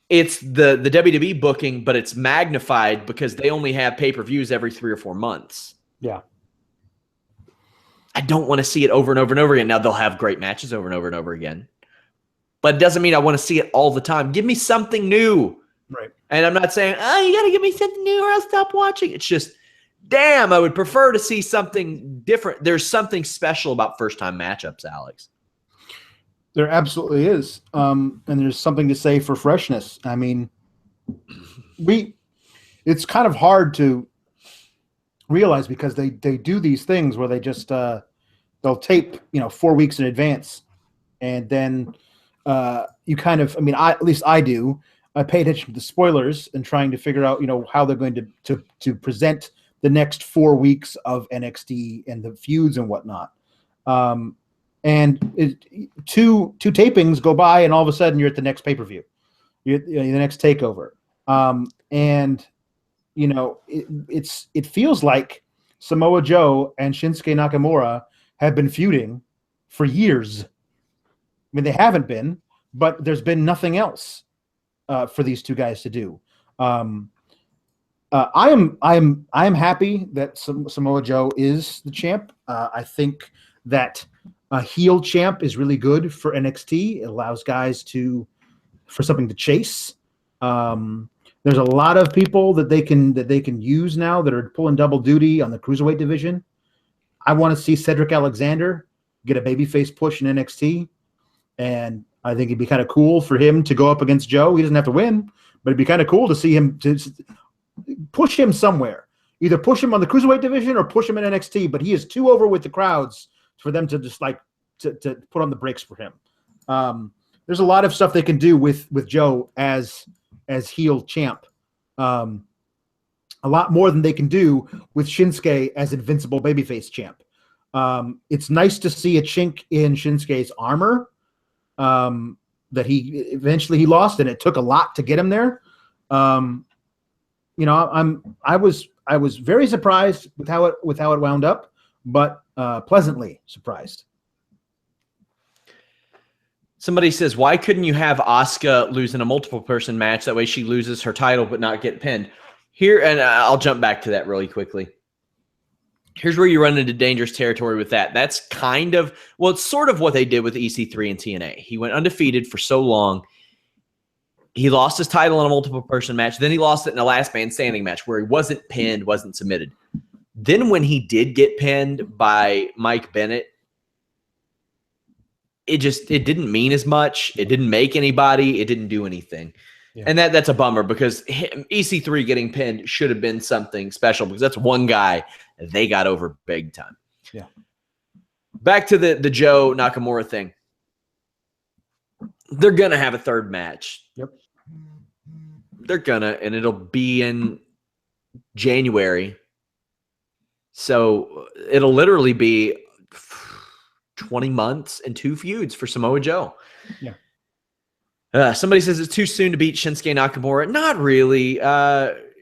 the WWE booking, but it's magnified because they only have pay-per-views every 3 or 4 months. Yeah. I don't want to see it over and over and over again. Now, they'll have great matches over and over and over again. But it doesn't mean I want to see it all the time. Give me something new. Right. And I'm not saying, you got to give me something new or I'll stop watching. It's just, damn, I would prefer to see something different. There's something special about first-time matchups, Alex. There absolutely is. And there's something to say for freshness. I mean, it's kind of hard to realize because they do these things where they just they'll tape 4 weeks in advance, and then you kind of, at least I do. I pay attention to the spoilers and trying to figure out how they're going to present the next 4 weeks of NXT and the feuds and whatnot. And two tapings go by, and all of a sudden you're at the next pay-per-view, you're the next takeover. And it feels like Samoa Joe and Shinsuke Nakamura have been feuding for years. They haven't been, but there's been nothing else for these two guys to do. I am happy that Samoa Joe is the champ. I think that a heel champ is really good for NXT. It allows guys for something to chase. There's a lot of people that they can use now that are pulling double duty on the cruiserweight division. I want to see Cedric Alexander get a babyface push in NXT, and I think it'd be kind of cool for him to go up against Joe. He doesn't have to win, but it'd be kind of cool to see him to push him somewhere. Either push him on the cruiserweight division or push him in NXT. But he is too over with the crowds for them to just to put on the brakes for him. There's a lot of stuff they can do with Joe as heel champ. A lot more than they can do with Shinsuke as invincible babyface champ. It's nice to see a chink in Shinsuke's armor that he eventually lost, and it took a lot to get him there. I was very surprised with how it wound up, but pleasantly surprised. Somebody says, why couldn't you have Asuka lose in a multiple person match? That way she loses her title but not get pinned. Here, and I'll jump back to that really quickly. Here's where you run into dangerous territory with that. That's it's sort of what they did with EC3 and TNA. He went undefeated for so long. He lost his title in a multiple person match. Then he lost it in a last man standing match where he wasn't pinned, wasn't submitted. Then when he did get pinned by Mike Bennett, it didn't mean as much. It didn't make anybody. It didn't do anything. Yeah. And that's a bummer because EC3 getting pinned should have been something special because that's one guy they got over big time. Yeah. Back to the Joe Nakamura thing. They're going to have a third match. Yep. They're going to, and it'll be in January. So it'll literally be 20 months and 2 feuds for Samoa Joe. Yeah. Somebody says it's too soon to beat Shinsuke Nakamura. Not really.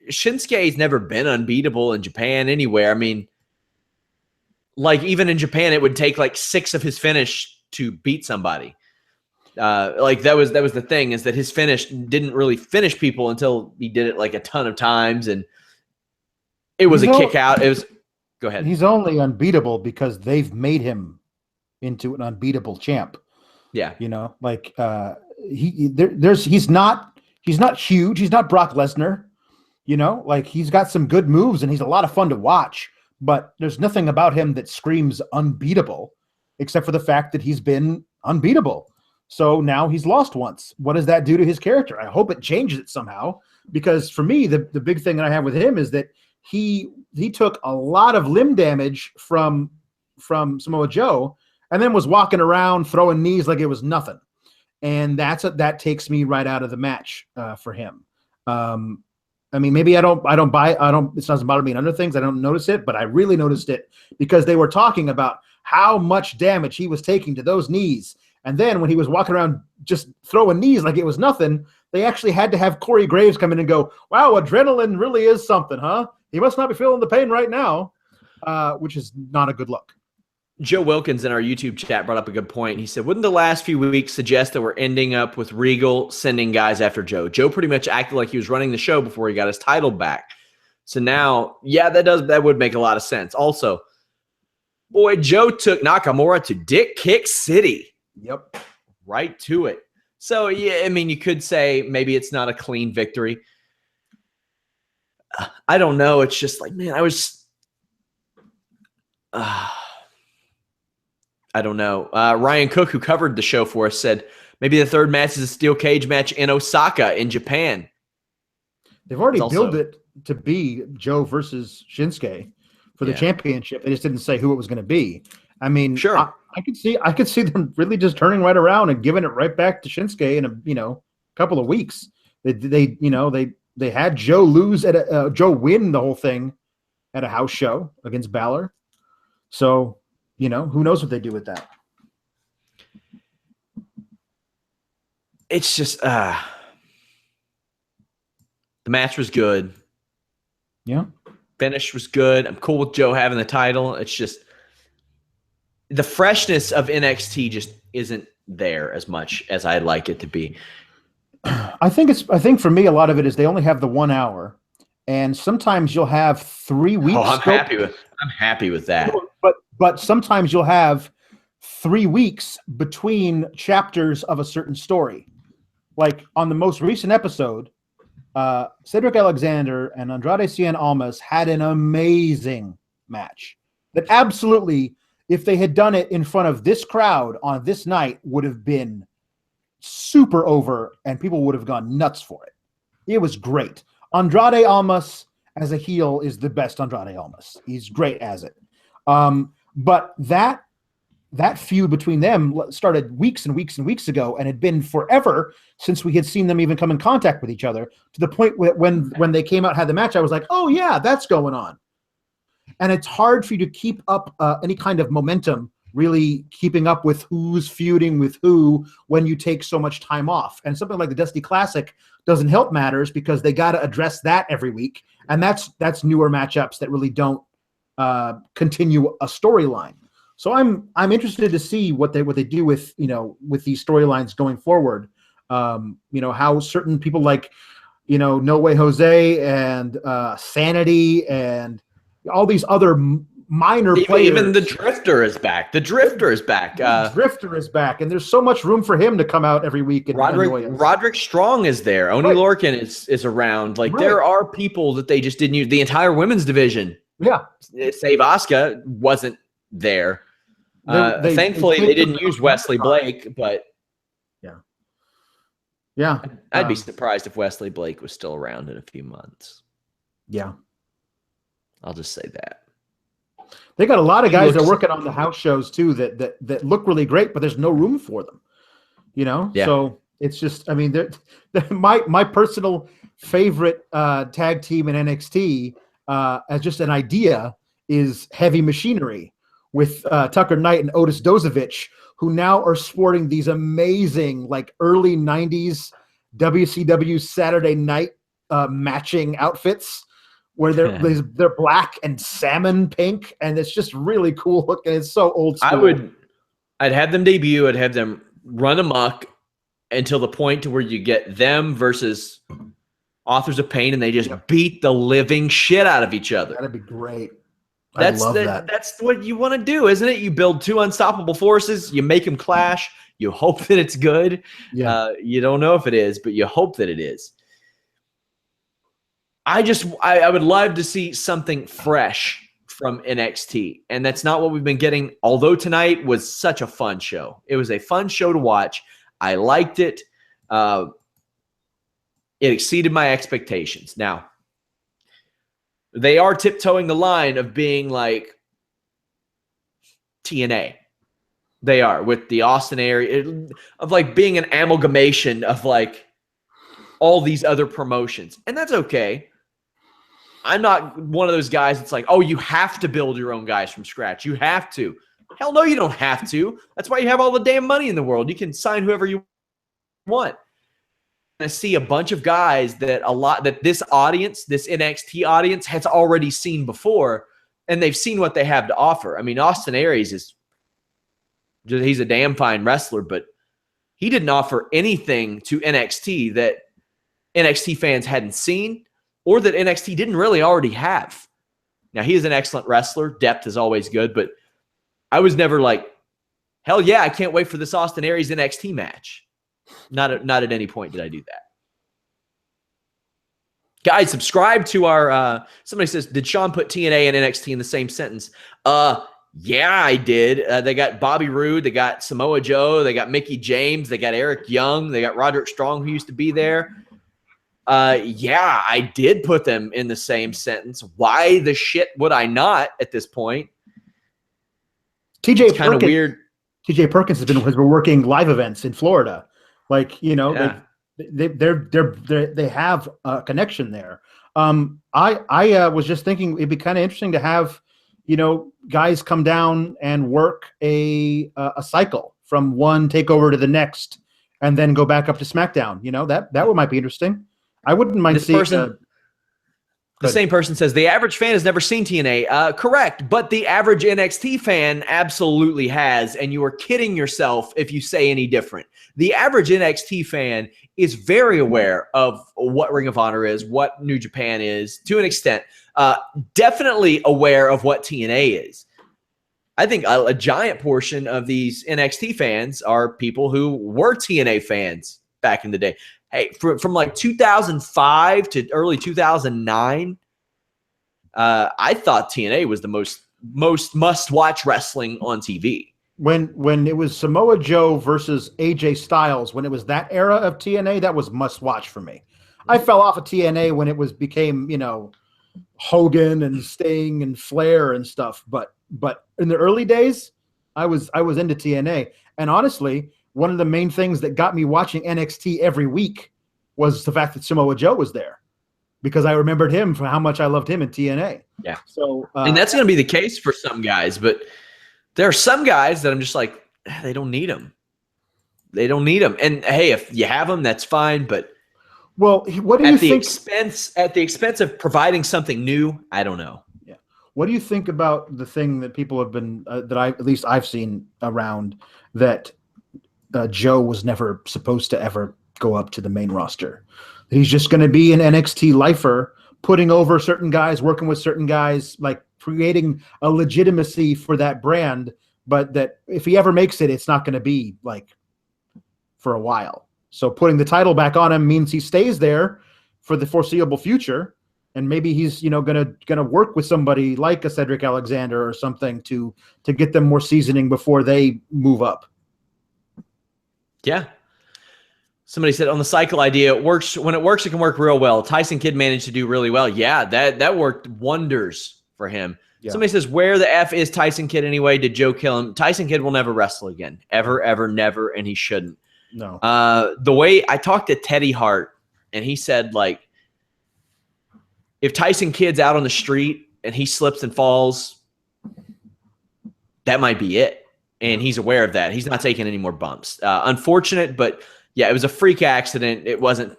Shinsuke's never been unbeatable in Japan anywhere. Even in Japan, it would take 6 of his finish to beat somebody. That was the thing, is that his finish didn't really finish people until he did it a ton of times, and it was a kick out. It was. Go ahead. He's only unbeatable because they've made him into an unbeatable champ. Yeah. He's not huge. He's not Brock Lesnar. He's got some good moves and he's a lot of fun to watch, but there's nothing about him that screams unbeatable, except for the fact that he's been unbeatable. So now he's lost once. What does that do to his character? I hope it changes it somehow, because for me, the big thing that I have with him is that he took a lot of limb damage from Samoa Joe and then was walking around throwing knees like it was nothing. And that takes me right out of the match for him. I mean, maybe it doesn't bother me in other things. I don't notice it, but I really noticed it because they were talking about how much damage he was taking to those knees. And then when he was walking around just throwing knees like it was nothing, they actually had to have Corey Graves come in and go, wow, adrenaline really is something, huh? He must not be feeling the pain right now, which is not a good look. Joe Wilkins in our YouTube chat brought up a good point. He said, wouldn't the last few weeks suggest that we're ending up with Regal sending guys after Joe? Joe pretty much acted like he was running the show before he got his title back. So now, yeah, that would make a lot of sense. Also, boy, Joe took Nakamura to Dick Kick City. Yep. Right to it. So, yeah, I mean, you could say maybe it's not a clean victory. I don't know. It's just like, man, I don't know. Ryan Cook, who covered the show for us, said maybe the third match is a steel cage match in Osaka in Japan. They've already billed it to be Joe versus Shinsuke for the championship. They just didn't say who it was going to be. I mean, sure. I could see them really just turning right around and giving it right back to Shinsuke in a couple of weeks. They had Joe lose Joe win the whole thing at a house show against Balor. So, who knows what they do with that? It's just the match was good. Yeah. Finish was good. I'm cool with Joe having the title. It's just the freshness of NXT just isn't there as much as I'd like it to be. I think for me, a lot of it is they only have the 1 hour, and sometimes you'll have 3 weeks. Oh, I'm happy with that. But sometimes you'll have 3 weeks between chapters of a certain story. Like on the most recent episode, Cedric Alexander and Andrade Cien Almas had an amazing match that absolutely, if they had done it in front of this crowd on this night, would have been super over and people would have gone nuts for it. It was great. Andrade Almas as a heel is the best Andrade Almas. He's great as it. But that feud between them started weeks and weeks and weeks ago and had been forever since we had seen them even come in contact with each other, to the point when they came out, had the match, I was like, oh yeah, that's going on. And it's hard for you to keep up any kind of momentum, really keeping up with who's feuding with who when you take so much time off. And something like the Dusty Classic doesn't help matters because they got to address that every week. And that's newer matchups that really don't continue a storyline. So I'm interested to see what they do with these storylines going forward. How certain people like No Way Jose and Sanity and all these other minor players. Even the Drifter is back. The Drifter is back. And there's so much room for him to come out every week. And Roderick Strong is there. Oni Lorcan is around. Like there are people that they just didn't use. The entire women's division. Yeah. Save Asuka wasn't there. Thankfully, they didn't use Wesley Blake, but yeah. I'd be surprised if Wesley Blake was still around in a few months. Yeah. I'll just say that. They got a lot of guys that are working on the house shows too that look really great, but there's no room for them. Yeah. So it's just, I mean, they're my personal favorite tag team in NXT as just an idea is Heavy Machinery with Tucker Knight and Otis Dozovich, who now are sporting these amazing like early 90s WCW Saturday night matching outfits where they're black and salmon pink, and it's just really cool looking. It's so old school. I'd have them debut. I'd have them run amok until the point to where you get them versus Authors of Pain, and they just beat the living shit out of each other. That'd be great. I love that. That's what you want to do, isn't it? You build two unstoppable forces. You make them clash. You hope that it's good. Yeah. You don't know if it is, but you hope that it is. I would love to see something fresh from NXT. And that's not what we've been getting, although tonight was such a fun show. It was a fun show to watch. I liked it. It exceeded my expectations. Now, they are tiptoeing the line of being like TNA. They are, with the Austin area, of like being an amalgamation of like all these other promotions. And that's okay. I'm not one of those guys that's like, oh, you have to build your own guys from scratch. You have to. Hell no, you don't have to. That's why you have all the damn money in the world. You can sign whoever you want. I see a bunch of guys that this audience, this NXT audience, has already seen before, and they've seen what they have to offer. I mean, Austin Aries he's a damn fine wrestler, but he didn't offer anything to NXT that NXT fans hadn't seen or that NXT didn't really already have. Now, he is an excellent wrestler. Depth is always good, but I was never like, hell yeah, I can't wait for this Austin Aries NXT match. Not at any point did I do that. Guys, subscribe to our somebody says, did Sean put TNA and NXT in the same sentence? Yeah, I did. They got Bobby Roode, they got Samoa Joe, they got Mickey James, they got Eric Young, they got Roderick Strong, who used to be there. Yeah, I did put them in the same sentence. Why the shit would I not at this point? TJ kind of weird. TJ Perkins has been working live events in Florida. Like, you know, yeah. they have a connection there. I was just thinking it'd be kind of interesting to have, you know, guys come down and work a cycle from one takeover to the next, and then go back up to SmackDown. You know, that might be interesting. I wouldn't mind seeing. The same person says the average fan has never seen TNA. Correct, but the average NXT fan absolutely has, and you are kidding yourself if you say any different. The average NXT fan is very aware of what Ring of Honor is, what New Japan is, to an extent. Definitely aware of what TNA is. I think a giant portion of these NXT fans are people who were TNA fans back in the day. Hey, from like 2005 to early 2009, I thought TNA was the most must-watch wrestling on TV. When it was Samoa Joe versus AJ Styles, when it was that era of TNA, that was must-watch for me. I fell off of TNA when it became, you know, Hogan and Sting and Flair and stuff. But in the early days, I was into TNA. And honestly, one of the main things that got me watching NXT every week was the fact that Samoa Joe was there, because I remembered him for how much I loved him in TNA. Yeah. So, and that's going to be the case for some guys, but there are some guys that I'm just like, they don't need them. They don't need them. And hey, if you have them, that's fine. But well, what do you think? At the expense of providing something new, I don't know. Yeah. What do you think about the thing that people have been at least I've seen around, that Joe was never supposed to ever go up to the main roster? He's just going to be an NXT lifer, putting over certain guys, working with certain guys, like creating a legitimacy for that brand. But that if he ever makes it, it's not going to be like for a while. So putting the title back on him means he stays there for the foreseeable future. And maybe he's, you know, gonna work with somebody like a Cedric Alexander or something to get them more seasoning before they move up. Yeah. Somebody said on the cycle idea, it works. When it works, it can work real well. Tyson Kidd managed to do really well. Yeah, that worked wonders for him. Yeah. Somebody says, where the F is Tyson Kidd anyway? Did Joe kill him? Tyson Kidd will never wrestle again. Ever, ever, never, and he shouldn't. No. The way I talked to Teddy Hart, and he said, like, if Tyson Kidd's out on the street and he slips and falls, that might be it. And he's aware of that. He's not taking any more bumps. Unfortunate, but yeah, it was a freak accident. It wasn't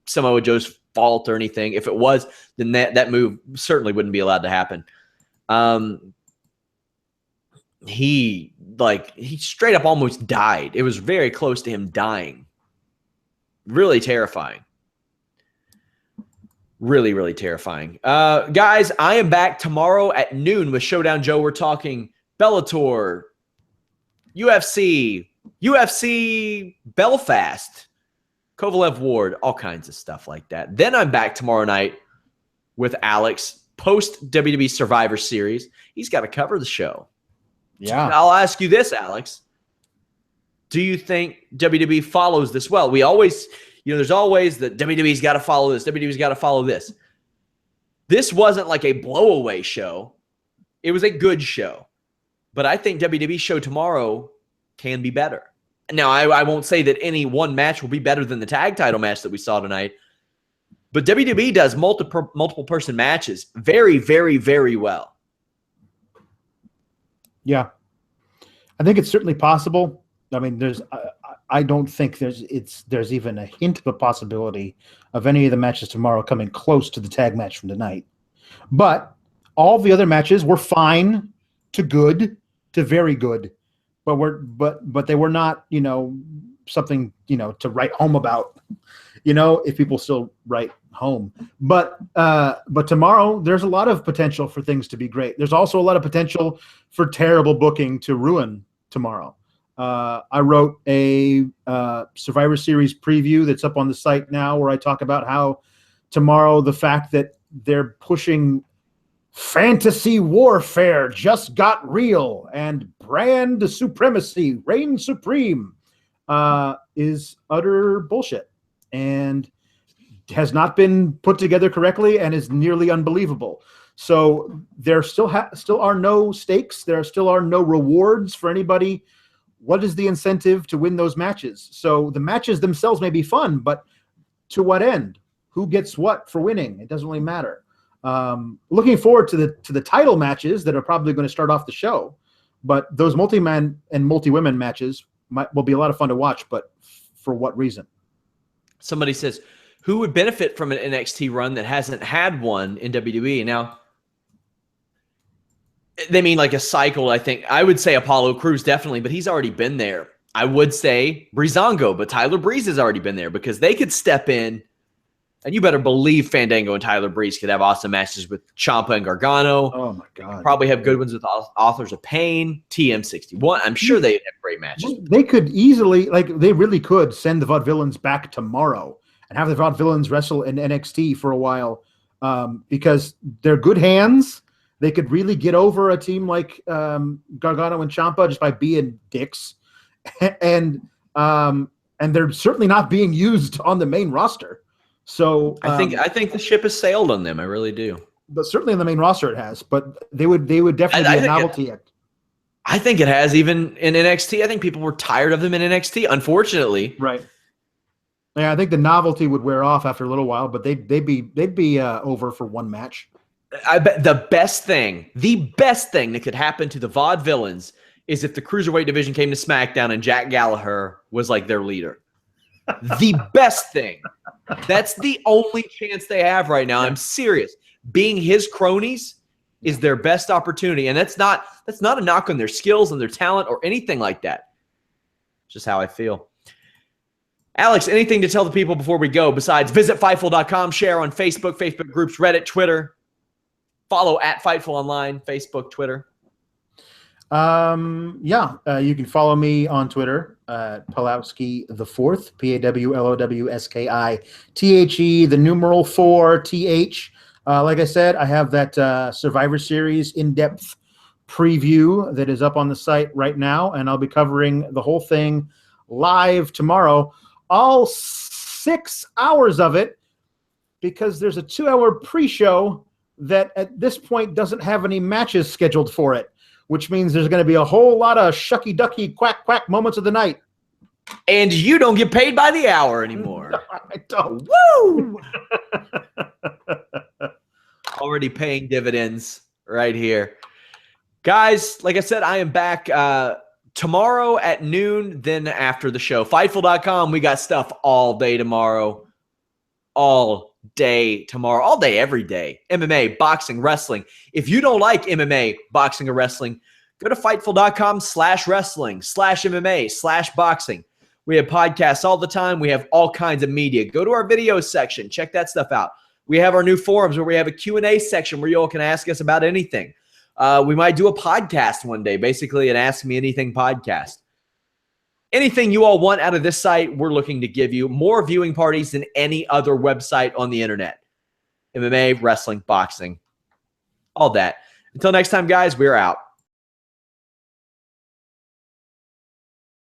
Samoa Joe's fault or anything. If it was, then that move certainly wouldn't be allowed to happen. He straight up almost died. It was very close to him dying. Really terrifying. Really, really terrifying. Guys, I am back tomorrow at noon with Showdown Joe. We're talking Bellator, UFC Belfast, Kovalev Ward, all kinds of stuff like that. Then I'm back tomorrow night with Alex post WWE Survivor Series. He's got to cover the show. Yeah. I'll ask you this, Alex. Do you think WWE follows this well? We always, there's always that WWE's got to follow this. WWE's got to follow this. This wasn't like a blowaway show. It was a good show. But I think WWE's show tomorrow can be better. Now, I won't say that any one match will be better than the tag title match that we saw tonight. But WWE does multiple person matches very, very, very well. Yeah. I think it's certainly possible. I mean, I don't think there's even a hint of a possibility of any of the matches tomorrow coming close to the tag match from tonight. But all the other matches were fine to good to very good, but they were not, something, to write home about, if people still write home. But tomorrow there's a lot of potential for things to be great. There's also a lot of potential for terrible booking to ruin tomorrow. I wrote a Survivor Series preview that's up on the site now where I talk about how tomorrow the fact that they're pushing fantasy warfare just got real and brand supremacy reigns supreme is utter bullshit and has not been put together correctly and is nearly unbelievable. So there still are no stakes. There still are no rewards for anybody. What is the incentive to win those matches? So the matches themselves may be fun, but to what end? Who gets what for winning? It doesn't really matter. Looking forward to the title matches that are probably going to start off the show, but those multi-man and multi-women matches will be a lot of fun to watch, but for what reason? Somebody says, who would benefit from an NXT run that hasn't had one in WWE? Now, they mean like a cycle, I think. I would say Apollo Crews definitely, but he's already been there. I would say Breezango, but Tyler Breeze has already been there because they could step in. And you better believe Fandango and Tyler Breeze could have awesome matches with Ciampa and Gargano. Oh, my God. Probably have good ones with Authors of Pain, TM61. I'm sure they'd have great matches. They could easily, they really could send the Vaudevillains back tomorrow and have the Vaudevillains wrestle in NXT for a while because they're good hands. They could really get over a team like Gargano and Ciampa just by being dicks. And they're certainly not being used on the main roster. So I think the ship has sailed on them. I really do. But certainly on the main roster it has. But they would definitely be a novelty act. I think it has even in NXT. I think people were tired of them in NXT, unfortunately. Right. Yeah, I think the novelty would wear off after a little while, but they'd be over for one match. I bet the best thing that could happen to the Vaudevillains is if the Cruiserweight division came to SmackDown and Jack Gallagher was like their leader. The best thing. That's the only chance they have right now. I'm serious. Being his cronies is their best opportunity. And that's not a knock on their skills and their talent or anything like that. It's just how I feel. Alex, anything to tell the people before we go besides visit Fightful.com, share on Facebook groups, Reddit, Twitter, follow at Fightful Online, Facebook, Twitter? You can follow me on Twitter at Pawlowski the Fourth, PAWLOWSKI THE numeral 4TH. Like I said, I have that Survivor Series in-depth preview that is up on the site right now, and I'll be covering the whole thing live tomorrow, all 6 hours of it, because there's a 2-hour pre-show that at this point doesn't have any matches scheduled for it, which means there's going to be a whole lot of shucky-ducky, quack-quack moments of the night. And you don't get paid by the hour anymore. No, I don't. Woo! Already paying dividends right here. Guys, like I said, I am back tomorrow at noon, then after the show. Fightful.com, we got stuff all day tomorrow. All day tomorrow. All day, every day. MMA, boxing, wrestling. If you don't like MMA, boxing, or wrestling, go to Fightful.com/wrestling/MMA/boxing. We have podcasts all the time. We have all kinds of media. Go to our video section. Check that stuff out. We have our new forums where we have a Q&A section where you all can ask us about anything. We might do a podcast one day, basically an Ask Me Anything podcast. Anything you all want out of this site, we're looking to give you more viewing parties than any other website on the internet. MMA, wrestling, boxing. all that. Until next time, guys, we're out.